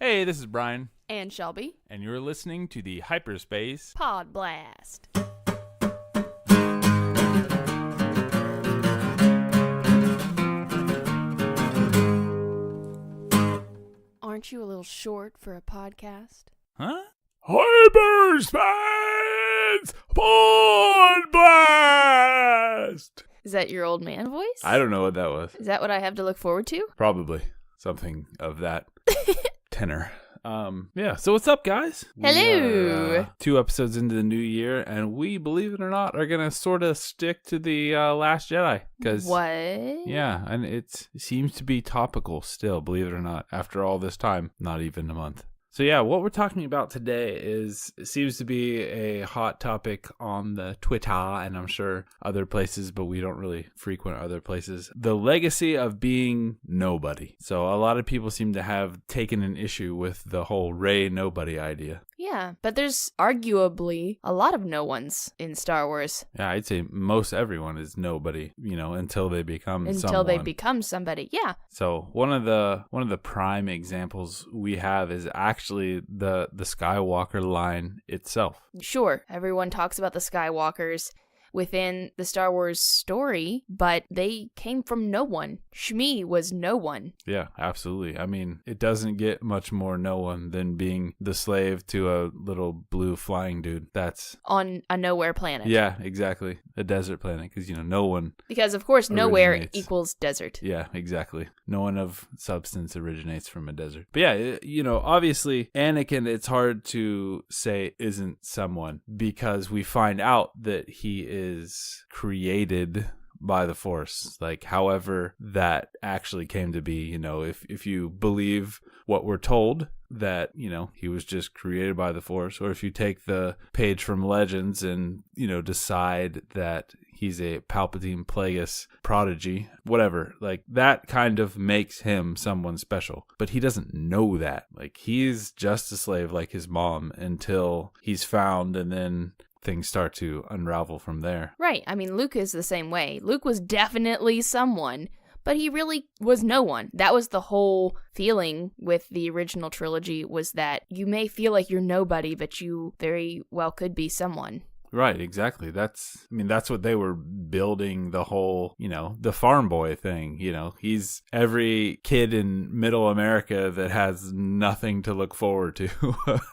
Hey, this is Brian. And Shelby. And you're listening to the Hyperspace Pod Blast. Aren't you a little short for a podcast? Huh? Hyperspace Pod Blast! Is that your old man voice? I don't know what that was. Is that what I have to look forward to? Probably something of that tenor. Yeah, so what's up, guys? Hello! We are, 2 episodes into the new year, and we, believe it or not, are going to sort of stick to the Last Jedi. What? Yeah, and it seems to be topical still, believe it or not, after all this time. Not even a month. So yeah, what we're talking about today it seems to be a hot topic on the Twitter, and I'm sure other places, but we don't really frequent other places. The legacy of being nobody. So a lot of people seem to have taken an issue with the whole Rey nobody idea. Yeah, but there's arguably a lot of no ones in Star Wars. Yeah, I'd say most everyone is nobody, until they become someone. Until they become somebody, yeah. So one of the prime examples we have is actually the Skywalker line itself. Sure, everyone talks about the Skywalkers within the Star Wars story, but they came from no one. Shmi was no one. Yeah, absolutely. I mean, it doesn't get much more no one than being the slave to a little blue flying dude. That's on a nowhere planet. Yeah, exactly. A desert planet, because, no one. Because, of course, nowhere originates. equals desert. Yeah, exactly. No one of substance originates from a desert. But yeah, obviously, Anakin, it's hard to say isn't someone, because we find out that he is created by the Force, however that actually came to be. If you believe what we're told, that he was just created by the Force, or if you take the page from Legends and decide that he's a Palpatine Plagueis prodigy, whatever, that kind of makes him someone special. But he doesn't know that. He's just a slave like his mom until he's found, and then things start to unravel from there. Right. I mean, Luke is the same way. Luke was definitely someone, but he really was no one. That was the whole feeling with the original trilogy, was that you may feel like you're nobody, but you very well could be someone. Right, exactly. That's what they were building the whole, the farm boy thing. He's every kid in middle America that has nothing to look forward to.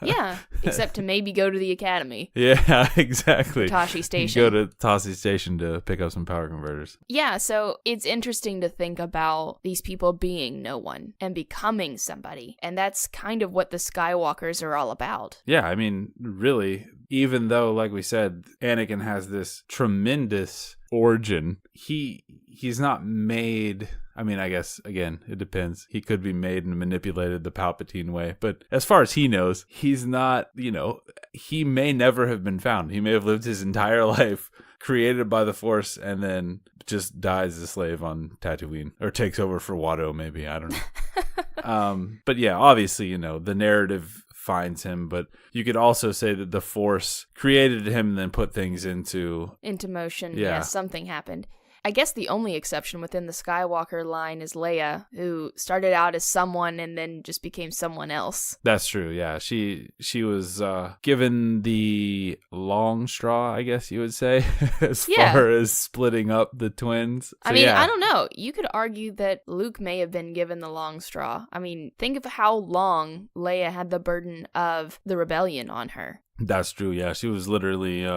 Yeah, except to maybe go to the academy. Yeah, exactly. Tosche Station. Go to Tosche Station to pick up some power converters. Yeah, so it's interesting to think about these people being no one and becoming somebody. And that's kind of what the Skywalkers are all about. Yeah, I mean, really, even though, like we said, Anakin has this tremendous origin, he's not made. I mean, I guess, again, it depends. He could be made and manipulated the Palpatine way. But as far as he knows, he's not, he may never have been found. He may have lived his entire life created by the Force and then just dies a slave on Tatooine. Or takes over for Watto, maybe. I don't know. But yeah, obviously, the narrative finds him, but you could also say that the Force created him and then put things into motion. Yeah, something happened. I guess the only exception within the Skywalker line is Leia, who started out as someone and then just became someone else. That's true, yeah. She was given the long straw, I guess you would say, as far as splitting up the twins. So, I don't know. You could argue that Luke may have been given the long straw. I mean, think of how long Leia had the burden of the rebellion on her. That's true, yeah. She was literally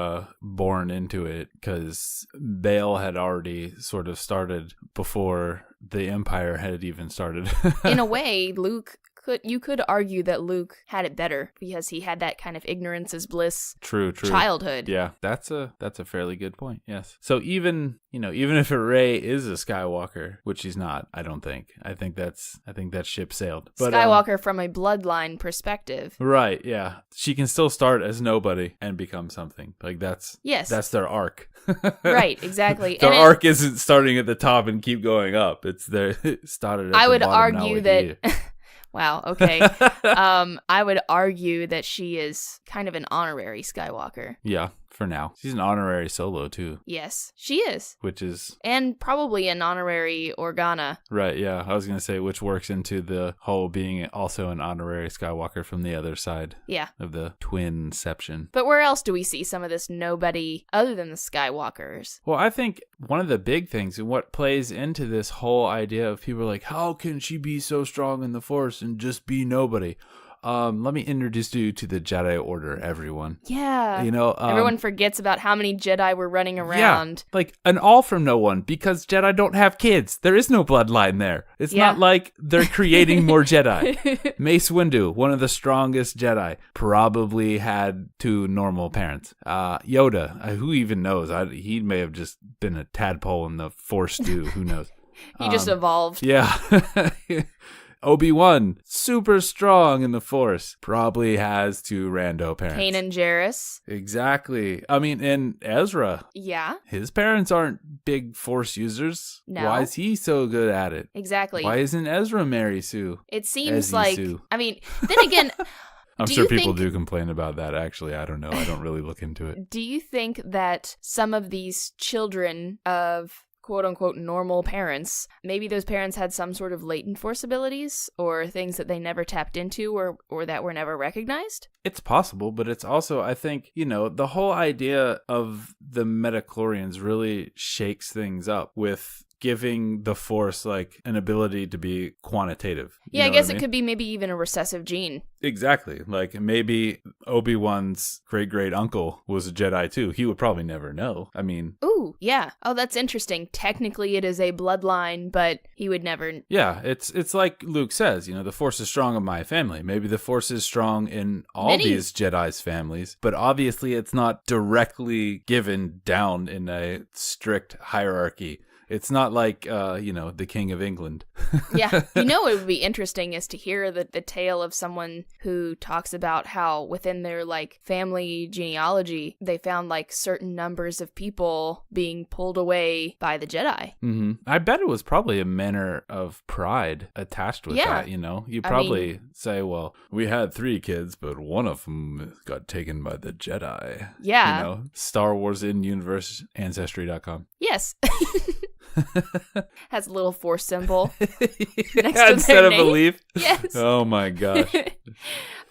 born into it, because Bail had already sort of started before the Empire had even started. In a way, you could argue that Luke had it better, because he had that kind of ignorance is bliss true childhood. Yeah, that's a fairly good point, yes. So even if Rey is a Skywalker, which she's not, I don't think. I think that ship sailed. But, Skywalker from a bloodline perspective. Right, yeah. She can still start as nobody and become something. That's their arc. Right, exactly. Their arc isn't starting at the top and keep going up. It's started at the bottom. I would argue that Wow, okay. I would argue that she is kind of an honorary Skywalker. Yeah, for now. She's an honorary Solo, too. Yes, she is. Which is... And probably an honorary Organa. Right, yeah. I was going to say, which works into the whole being also an honorary Skywalker from the other side. Yeah. Of the twinception. But where else do we see some of this nobody other than the Skywalkers? Well, I think one of the big things and what plays into this whole idea of people like, how can she be so strong in the Force and just be nobody? Let me introduce you to the Jedi Order, everyone. Yeah. You know, everyone forgets about how many Jedi were running around. Yeah, like an all from no one, because Jedi don't have kids. There is no bloodline there. It's not like they're creating more Jedi. Mace Windu, one of the strongest Jedi, probably had 2 normal parents. Yoda, who even knows? He may have just been a tadpole in the Force stew. Who knows? He just evolved. Yeah. Obi-Wan, super strong in the Force, probably has 2 rando parents. Kanan Jarrus. Exactly. I mean, and Ezra. Yeah. His parents aren't big Force users. No. Why is he so good at it? Exactly. Why isn't Ezra Mary Sue? It seems Ezzy like, Sue? I mean, then again... I'm sure people do complain about that, actually. I don't know. I don't really look into it. Do you think that some of these children of quote-unquote normal parents, maybe those parents had some sort of latent Force abilities or things that they never tapped into or that were never recognized? It's possible, but it's also, I think, you know, the whole idea of the midichlorians really shakes things up with giving the Force like an ability to be quantitative. Yeah, I guess it could be maybe even a recessive gene. Exactly. Like maybe Obi-Wan's great uncle was a Jedi too. He would probably never know. I mean... Ooh, yeah. Oh, that's interesting. Technically it is a bloodline, but he would never... Yeah, it's like Luke says, you know, the Force is strong in my family. Maybe the Force is strong in all these Jedi's families, but obviously it's not directly given down in a strict hierarchy. It's not like, the King of England. Yeah. You know what would be interesting is to hear the tale of someone who talks about how within their, like, family genealogy, they found, like, certain numbers of people being pulled away by the Jedi. Mm-hmm. I bet it was probably a manner of pride attached with that, you know? You probably say, well, we had 3 kids, but one of them got taken by the Jedi. Yeah. You know, Star Wars in Universe Ancestry.com. Yes. Has a little Force symbol next to instead of a leaf. Yes. Oh my gosh.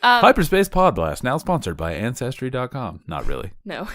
Hyperspace Pod Blast, now sponsored by Ancestry.com. Not really. No.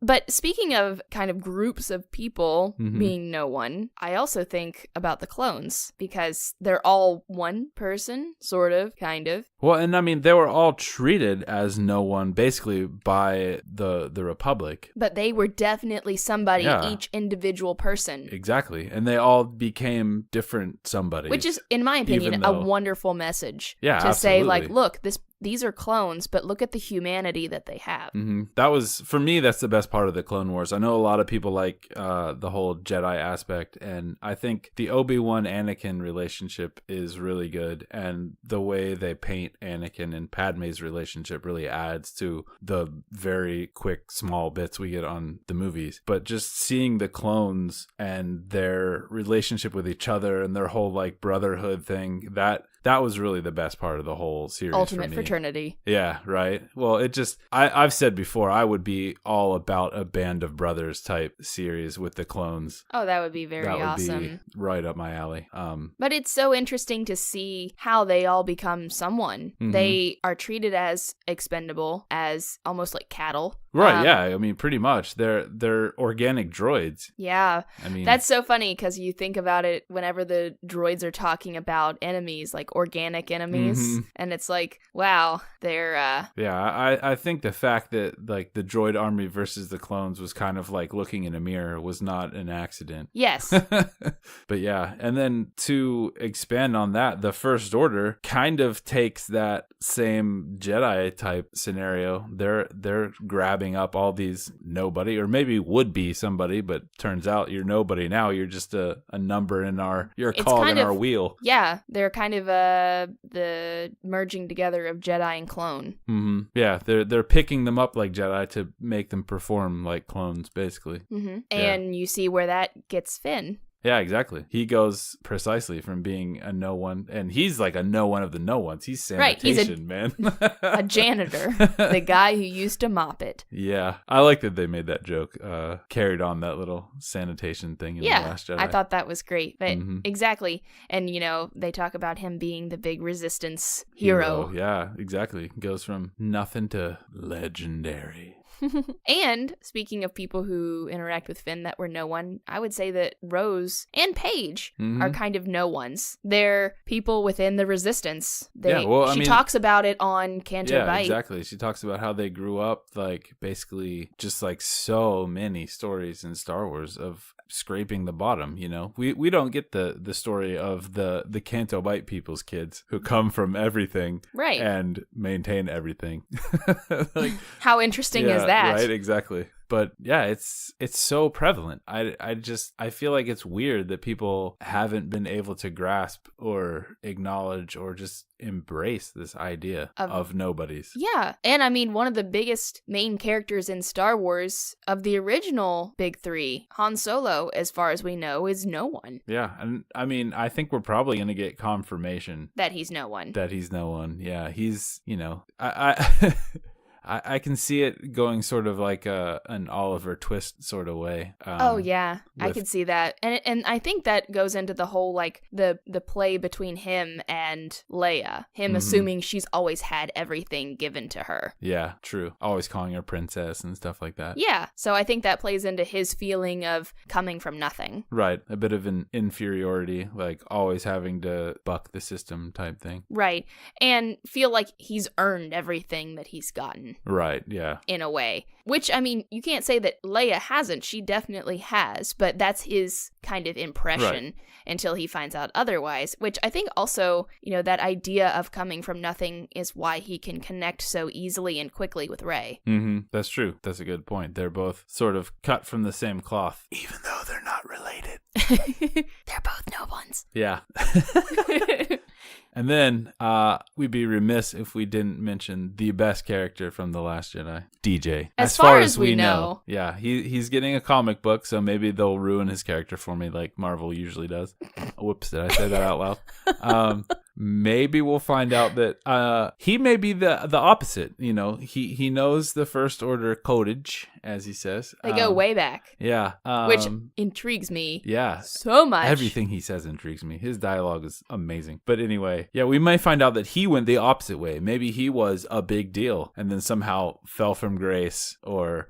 But speaking of kind of groups of people being no one, I also think about the clones because they're all one person, sort of, kind of. Well, and I mean, they were all treated as no one basically by the Republic. But they were definitely somebody, each individual person. Exactly. And they all became different somebodies. Which is, in my opinion, a wonderful message. Yeah, to absolutely. say, like, look, these are clones, but look at the humanity that they have. Mm-hmm. That was, for me, that's the best part of the Clone Wars. I know a lot of people like the whole Jedi aspect, and I think the Obi-Wan Anakin relationship is really good, and the way they paint Anakin and Padme's relationship really adds to the very quick, small bits we get on the movies. But just seeing the clones and their relationship with each other and their whole like brotherhood thing, that was really the best part of the whole series. Ultimate fraternity. Yeah, right. Well, it just, I've said before, I would be all about a Band of Brothers type series with the clones. Oh, that would be very awesome. That would be right up my alley. But it's so interesting to see how they all become someone. Mm-hmm. They are treated as expendable, as almost like cattle. Right, yeah. I mean, pretty much. They're organic droids. Yeah. I mean, that's so funny because you think about it whenever the droids are talking about enemies, like organic enemies, and it's like, wow, they're... Yeah, I think the fact that, like, the droid army versus the clones was kind of like looking in a mirror was not an accident. Yes. But yeah, and then to expand on that, the First Order kind of takes that same Jedi type scenario. They're grabbing up all these nobody, or maybe would be somebody, but turns out you're nobody now. You're just a number in our, you're a cog in our wheel. Yeah, they're kind of the merging together of Jedi and clone. Mm-hmm. Yeah, they're picking them up like Jedi to make them perform like clones, basically. Mm-hmm. And you see where that gets Finn. Yeah, exactly. He goes precisely from being a no one, and he's like a no one of the no ones. He's sanitation, man. A janitor, the guy who used to mop it. Yeah, I like that they made that joke, carried on that little sanitation thing in The Last Jedi. I thought that was great. But exactly. And, they talk about him being the big resistance hero. Yeah, exactly. Goes from nothing to legendary. And speaking of people who interact with Finn that were no one, I would say that Rose and Paige are kind of no ones. They're people within the resistance. She talks about it on Canto Bight. Yeah, exactly. She talks about how they grew up, like, basically just like so many stories in Star Wars of scraping the bottom, we don't get the story of the Canto Bight people's kids who come from everything and maintain everything. Like, how interesting is that? Right, exactly. But yeah, it's so prevalent. I feel like it's weird that people haven't been able to grasp or acknowledge or just embrace this idea of nobodies. Yeah. And I mean, one of the biggest main characters in Star Wars of the original big three, Han Solo, as far as we know, is no one. Yeah. And I mean, I think we're probably going to get confirmation that he's no one. Yeah. He's, I can see it going sort of like an Oliver Twist sort of way. I could see that, and I think that goes into the whole like the play between him and Leia, him assuming she's always had everything given to her. Yeah, true. Always calling her princess and stuff like that. Yeah, so I think that plays into his feeling of coming from nothing. Right, a bit of an inferiority, like always having to buck the system type thing. Right, and feel like he's earned everything that he's gotten. Right, yeah. In a way. Which, I mean, you can't say that Leia hasn't. She definitely has, but that's his kind of impression until he finds out otherwise, which I think also, that idea of coming from nothing is why he can connect so easily and quickly with Rey. That's true. That's a good point. They're both sort of cut from the same cloth, even though they're not related. They're both no ones. Yeah. And then we'd be remiss if we didn't mention the best character from The Last Jedi, DJ. As far as we know. Yeah, he's getting a comic book, so maybe they'll ruin his character for me like Marvel usually does. Whoops, did I say that out loud? Maybe we'll find out that he may be the opposite. He knows the First Order codage, as he says. They go way back. Yeah. Which intrigues me. Yeah. So much. Everything he says intrigues me. His dialogue is amazing. But anyway, yeah, we might find out that he went the opposite way. Maybe he was a big deal and then somehow fell from grace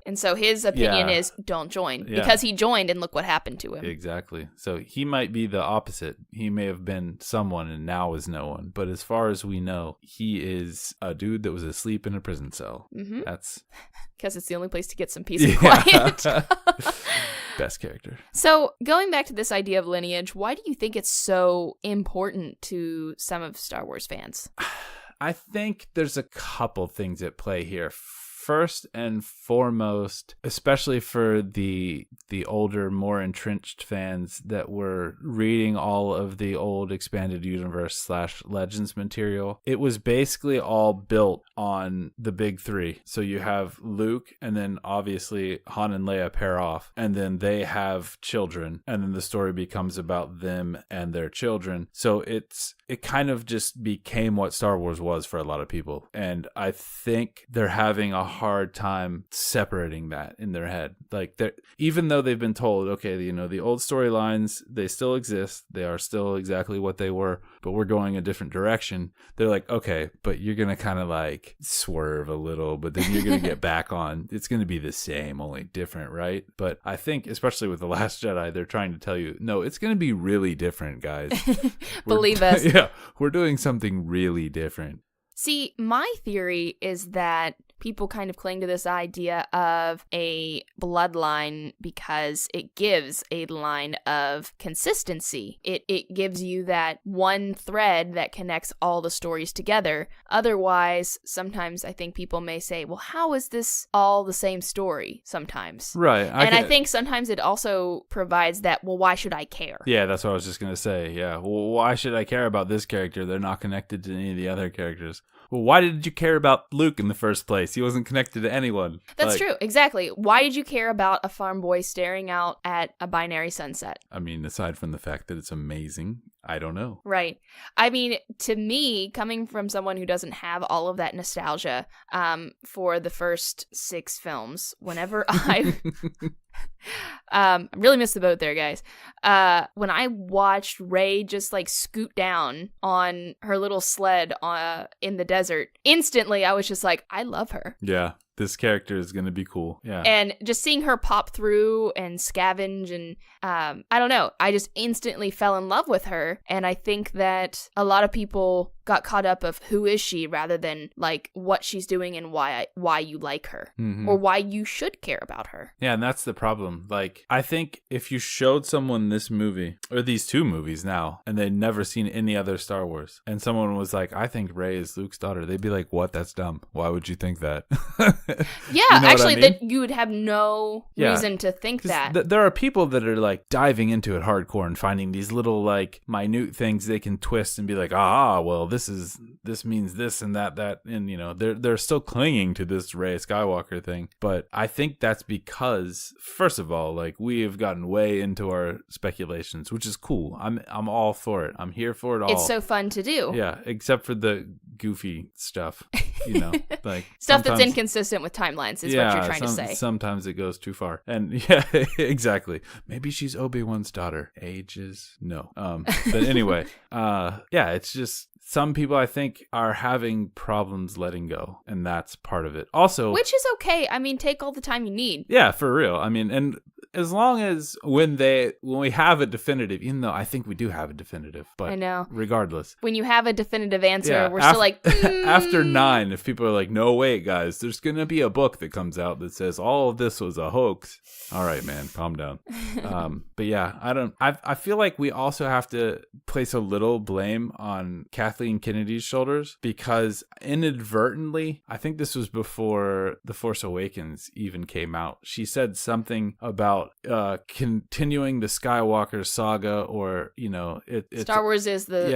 And so his opinion is don't join. Because he joined and look what happened to him. Exactly. So he might be the opposite. He may have been someone and now is no one. But as far as we know, he is a dude that was asleep in a prison cell. That's because it's the only place to get some peace and quiet. Best character. So going back to this idea of lineage, why do you think it's so important to some of Star Wars fans? I think there's a couple things at play here. First and foremost, especially for the older, more entrenched fans that were reading all of the old expanded universe / Legends material, it was basically all built on the big three. So you have Luke, and then obviously Han and Leia pair off, and then they have children, and then the story becomes about them and their children. So it kind of just became what Star Wars was for a lot of people. And I think they're having a hard time separating that in their head. Like, even though they've been told, okay, the old storylines, they still exist, they are still exactly what they were, but we're going a different direction. They're like, okay, but you're gonna kind of like swerve a little, but then you're gonna get back on. It's gonna be the same, only different, right? But I think, especially with The Last Jedi, they're trying to tell you, no, it's gonna be really different, guys. Believe us. Yeah, we're doing something really different. See, my theory is that people kind of cling to this idea of a bloodline because it gives a line of consistency. It gives you that one thread that connects all the stories together. Otherwise, sometimes I think people may say, well, how is this all the same story sometimes? Right. I think sometimes it also provides that, well, why should I care? Yeah, that's what I was just going to say. Yeah. Well, why should I care about this character? They're not connected to any of the other characters. Well, why did you care about Luke in the first place? place. He wasn't connected to anyone. That's true. Exactly. Why did you care about a farm boy staring out at a binary sunset? I mean, aside from the fact that it's amazing, I don't know. Right. I mean, to me, coming from someone who doesn't have all of that nostalgia for the first 6 films, whenever I really missed the boat there, guys. When I watched Rey just like scoot down on her little sled in the desert, instantly I was just like, I love her. Yeah. This character is going to be cool. Yeah. And just seeing her pop through and scavenge and I don't know. I just instantly fell in love with her. And I think that a lot of people got caught up of who is she rather than like what she's doing and why you like her or why you should care about her. Yeah, and that's the problem. Like, I think if you showed someone this movie or these 2 movies now and they'd never seen any other Star Wars and someone was like, I think Rey is Luke's daughter, they'd be like, what? That's dumb. Why would you think that? Yeah, you know actually, I mean? that you would have no reason to think that. There are people that are like diving into it hardcore and finding these little like minute things they can twist and be like, well, this means this and that, and you know, they're still clinging to this Rey Skywalker thing. But I think that's because, first of all, like we have gotten way into our speculations, which is cool. I'm all for it. I'm here for it all. It's so fun to do. Yeah, except for the goofy stuff, you know, like stuff that's inconsistent with timelines is what you're trying to say. Sometimes it goes too far. And yeah, exactly. Maybe she's Obi-Wan's daughter. Ages? No. But anyway, yeah, it's just some people I think are having problems letting go, and that's part of it. Also, which is okay. I mean, take all the time you need. Yeah, for real. I mean, and as long as when we have a definitive, even though I think we do have a definitive, but I know. Regardless, when you have a definitive answer, we're still like after 9, if people are like, no, wait, guys, there's gonna be a book that comes out that says all of this was a hoax. All right, man, calm down. But yeah, I feel like we also have to place a little blame on Kathleen Kennedy's shoulders, because inadvertently, I think this was before The Force Awakens even came out, she said something about continuing the Skywalker saga, or you know, Star Wars is the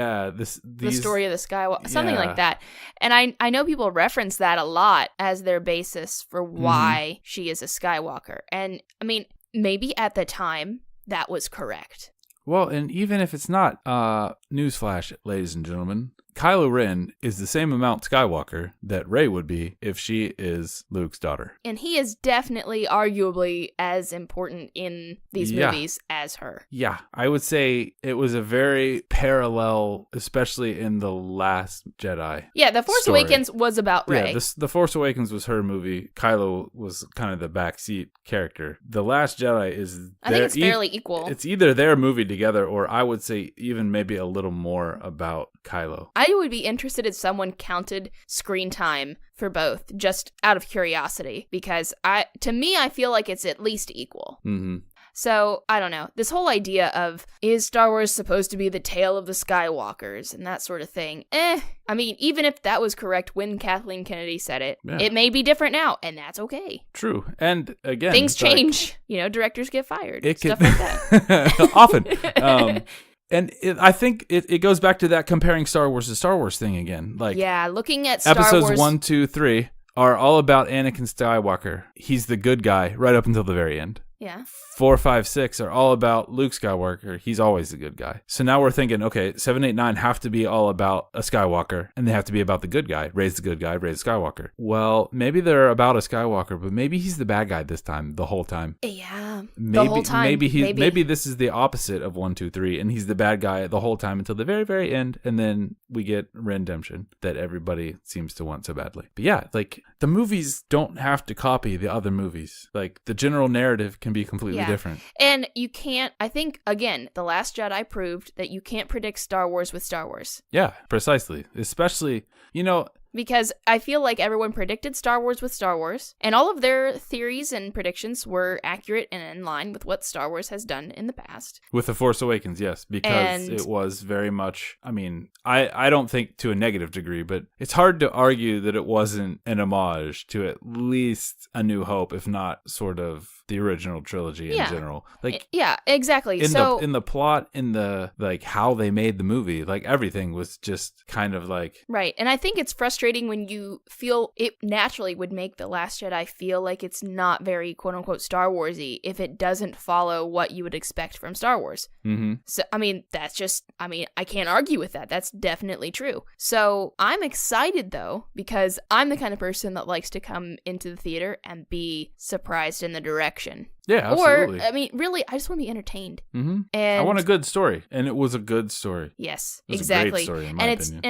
story of the Skywalker, something like that. And I know people reference that a lot as their basis for why she is a Skywalker. And I mean, maybe at the time that was correct. Well, and even if it's not, newsflash, ladies and gentlemen, Kylo Ren is the same amount Skywalker that Rey would be if she is Luke's daughter. And he is definitely, arguably, as important in these movies as her. Yeah, I would say it was a very parallel, especially in The Last Jedi. Yeah, The Force Awakens was about Rey. Yeah, The Force Awakens was her movie. Kylo was kind of the backseat character. The Last Jedi is... I think it's fairly equal. It's either their movie together, or I would say even maybe a little more about Kylo. I would be interested if someone counted screen time for both, just out of curiosity, because to me, I feel like it's at least equal. Mm-hmm. So, I don't know. This whole idea of, is Star Wars supposed to be the tale of the Skywalkers and that sort of thing? I mean, even if that was correct when Kathleen Kennedy said it, it may be different now, and that's okay. True. And again, things change. You know, directors get fired. Stuff like that. Often. And I think it goes back to that comparing Star Wars to Star Wars thing again. Like, yeah, looking at Star episodes Wars... 1, 2, 3 are all about Anakin Skywalker. He's the good guy right up until the very end. Yeah. 4, 5, 6 are all about Luke Skywalker. He's always the good guy. So now we're thinking, okay, 7, 8, 9 have to be all about a Skywalker, and they have to be about the good guy. Rey's the good guy, Rey's Skywalker. Well, maybe they're about a Skywalker, but maybe he's the bad guy this time, the whole time. Yeah, maybe, the whole time. Maybe this is the opposite of 1, 2, 3, and he's the bad guy the whole time until the very, very end, and then we get redemption that everybody seems to want so badly. But yeah, like, the movies don't have to copy the other movies. Like, the general narrative can be completely different. And you can't, I think, again, The Last Jedi proved that you can't predict Star Wars with Star Wars. Yeah, precisely. Especially, you know... Because I feel like everyone predicted Star Wars with Star Wars, and all of their theories and predictions were accurate and in line with what Star Wars has done in the past. With The Force Awakens, yes, because it was very much, I mean, I don't think to a negative degree, but it's hard to argue that it wasn't an homage to at least A New Hope, if not sort of the original trilogy in general. Like, yeah, exactly. In the plot, in the like how they made the movie, like everything was just kind of like right. And I think it's frustrating when you feel it naturally would make The Last Jedi feel like it's not very quote unquote Star Warsy if it doesn't follow what you would expect from Star Wars. Mm-hmm. So I mean, that's just I can't argue with that. That's definitely true. So I'm excited though, because I'm the kind of person that likes to come into the theater and be surprised in the direction. Yeah, absolutely. Or, I mean, really, I just want to be entertained. Mm-hmm. And I want a good story, and it was a good story. Yes, it was exactly. A great story, in my opinion,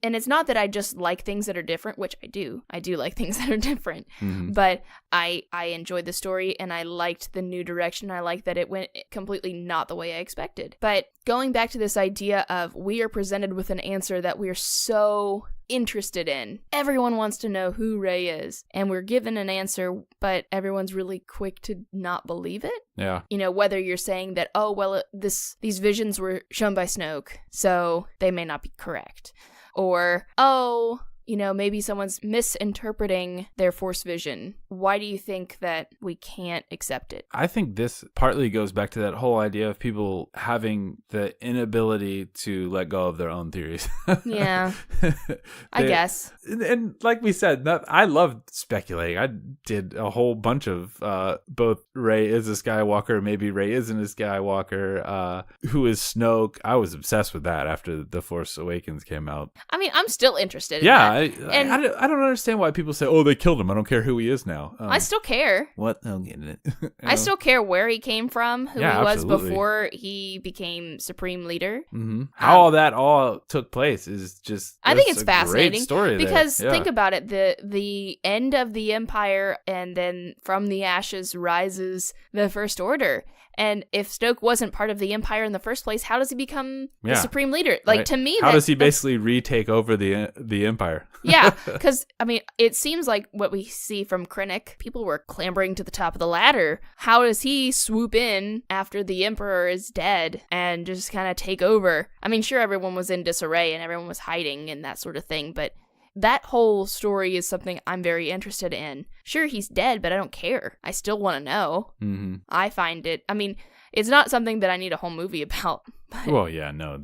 and it's not that I just like things that are different, which I do. I do like things that are different, mm-hmm. but I enjoyed the story, and I liked the new direction. I liked that it went completely not the way I expected. But going back to this idea of we are presented with an answer that we are so interested in. Everyone wants to know who Rey is, and we're given an answer, but everyone's really quick to not believe it. Yeah. You know, whether you're saying that, oh, well, these visions were shown by Snoke, so they may not be correct. Or, oh, you know, maybe someone's misinterpreting their Force vision. Why do you think that we can't accept it? I think this partly goes back to that whole idea of people having the inability to let go of their own theories. Yeah, I guess. And like we said, I love speculating. I did a whole bunch of both Rey is a Skywalker, maybe Rey isn't a Skywalker, who is Snoke. I was obsessed with that after The Force Awakens came out. I mean, I'm still interested in that. I don't understand why people say, oh, they killed him. I don't care who he is now. I still care. What? I don't get it. I still care where he came from, who he was absolutely. Before he became Supreme Leader. Mm-hmm. How all that all took place is just I think it's a fascinating. Great story because there. Yeah. think about it, the end of the Empire, and then from the ashes rises the First Order. And if Snoke wasn't part of the Empire in the first place, how does he become the Supreme Leader? Like, right. To me, how does he basically retake over the Empire? Yeah, because, I mean, it seems like what we see from Krennic, people were clambering to the top of the ladder. How does he swoop in after the Emperor is dead and just kind of take over? I mean, sure, everyone was in disarray and everyone was hiding and that sort of thing, but that whole story is something I'm very interested in. Sure, he's dead, but I don't care. I still want to know. Mm-hmm. I find it, I mean, it's not something that I need a whole movie about. But well, yeah, no,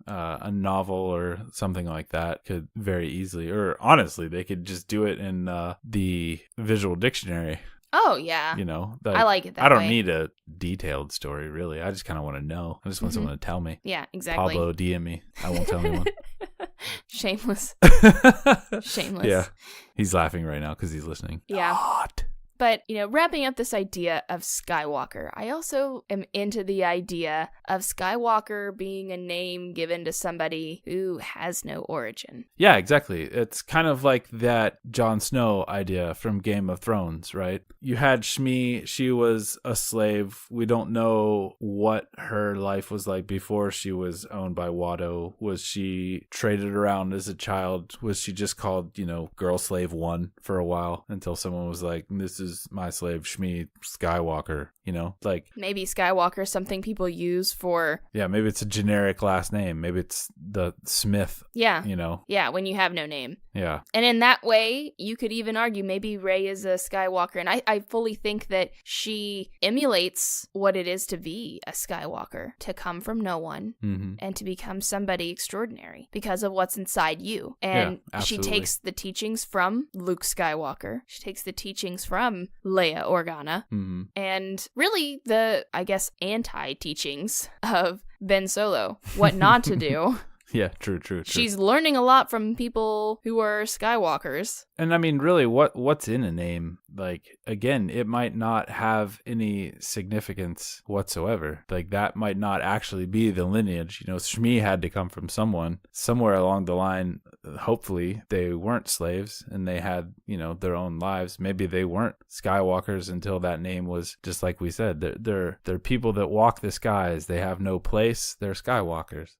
a novel or something like that could very easily, or honestly, they could just do it in the visual dictionary. Oh, yeah. You know, I like it that way. I don't need a detailed story, really. I just kind of want to know. I just want someone to tell me. Yeah, exactly. Pablo, DM me. I won't tell anyone. Shameless. Shameless. Yeah. He's laughing right now because he's listening. Yeah. Hot. But, you know, wrapping up this idea of Skywalker, I also am into the idea of Skywalker being a name given to somebody who has no origin. Yeah, exactly. It's kind of like that Jon Snow idea from Game of Thrones, right? You had Shmi, she was a slave. We don't know what her life was like before she was owned by Watto. Was she traded around as a child? Was she just called, you know, Girl Slave 1 for a while until someone was like, this is my slave Shmi Skywalker, you know, like maybe Skywalker is something people use for, maybe it's a generic last name, maybe it's the Smith, you know, when you have no name, and in that way you could even argue maybe Rey is a Skywalker, and I fully think that she emulates what it is to be a Skywalker, to come from no one and to become somebody extraordinary because of what's inside you. And she takes the teachings from Luke Skywalker, she takes the teachings from Leia Organa, and really the, I guess, anti-teachings of Ben Solo, what not to do. Yeah, true. She's learning a lot from people who are Skywalkers. And I mean, really, what's in a name? Like, again, it might not have any significance whatsoever. Like, that might not actually be the lineage. You know, Shmi had to come from someone. Somewhere along the line, hopefully, they weren't slaves and they had, you know, their own lives. Maybe they weren't Skywalkers until that name was, just like we said, they're people that walk the skies. They have no place. They're Skywalkers.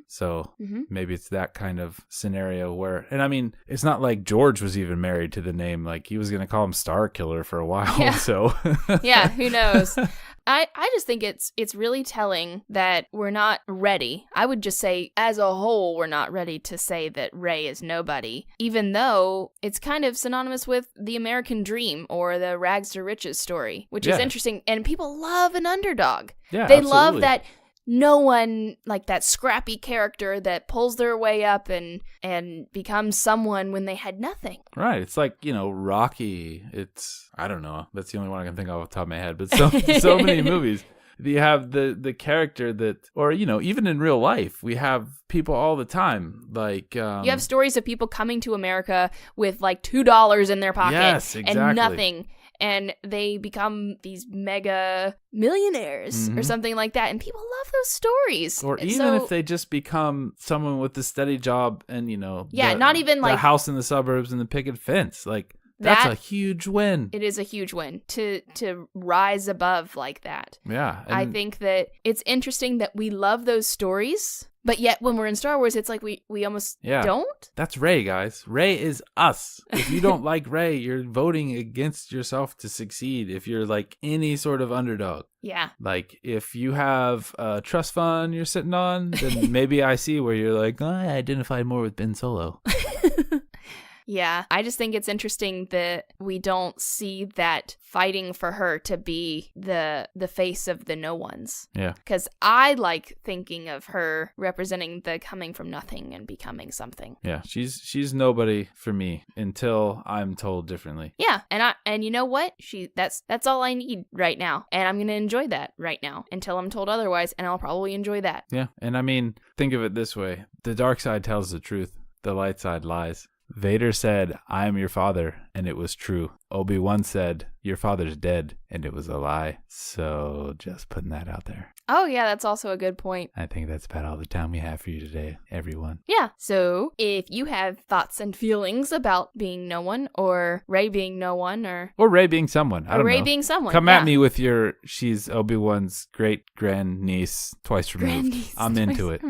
So maybe it's that kind of scenario where, and I mean, it's not like George was even married to the name. Like, he was going to call him Star car killer for a while. Yeah. So Yeah, who knows? I just think it's really telling that we're not ready. I would just say, as a whole, we're not ready to say that Rey is nobody, even though it's kind of synonymous with the American dream or the rags to riches story, which is interesting. And people love an underdog. Yeah, they absolutely. love that. No one, like that scrappy character that pulls their way up and becomes someone when they had nothing. Right. It's like, Rocky. It's, I don't know. That's the only one I can think of off the top of my head. But so many movies. You have the character that, or, even in real life, we have people all the time. Like, you have stories of people coming to America with like $2 in their pocket. Yes, exactly. And nothing. And they become these mega millionaires or something like that. And people love those stories. Or even if they just become someone with a steady job and, not even like the house in the suburbs and the picket fence. Like, that's a huge win. It is a huge win to rise above like that. Yeah. I think that it's interesting that we love those stories. But yet, when we're in Star Wars, it's like we almost don't. That's Rey, guys. Rey is us. If you don't like Rey, you're voting against yourself to succeed if you're like any sort of underdog. Yeah. Like, if you have a trust fund you're sitting on, then maybe I see where you're like, I identified more with Ben Solo. Yeah, I just think it's interesting that we don't see that fighting for her to be the face of the no ones. Yeah. Because I like thinking of her representing the coming from nothing and becoming something. Yeah, she's nobody for me until I'm told differently. Yeah, and you know what? That's all I need right now, and I'm gonna enjoy that right now until I'm told otherwise, and I'll probably enjoy that. Yeah, and I mean, think of it this way: the dark side tells the truth, the light side lies. Vader said, "I am your father," and it was true. Obi-Wan said, "Your father's dead," and it was a lie. So just putting that out there. Oh, yeah, that's also a good point. I think that's about all the time we have for you today, everyone. Yeah, so if you have thoughts and feelings about being no one, or Rey being no one, or Rey being someone, I don't know. Rey being someone, come at me with she's Obi-Wan's great-grand-niece twice removed. I'm into it.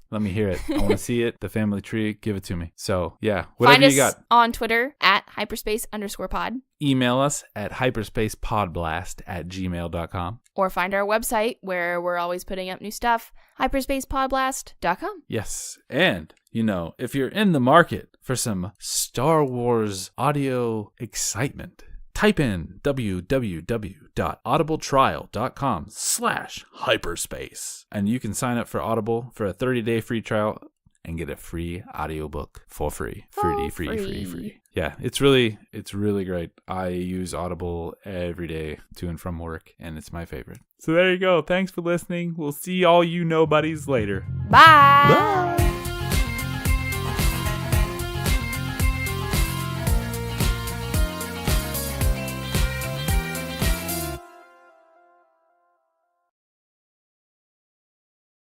Let me hear it. I want to see it. The family tree, give it to me. So, yeah, whatever you got. Find us on Twitter at hyperspace_pod. Email us at hyperspacepodblast@gmail.com. Or find our website where we're always putting up new stuff, hyperspacepodblast.com. Yes, and, if you're in the market for some Star Wars audio excitement, type in www.audibletrial.com/hyperspace, and you can sign up for Audible for a 30-day free trial and get a free audiobook for free. Free. Yeah, it's really great. I use Audible every day to and from work, and it's my favorite. So there you go. Thanks for listening. We'll see all you nobodies later. Bye. Bye.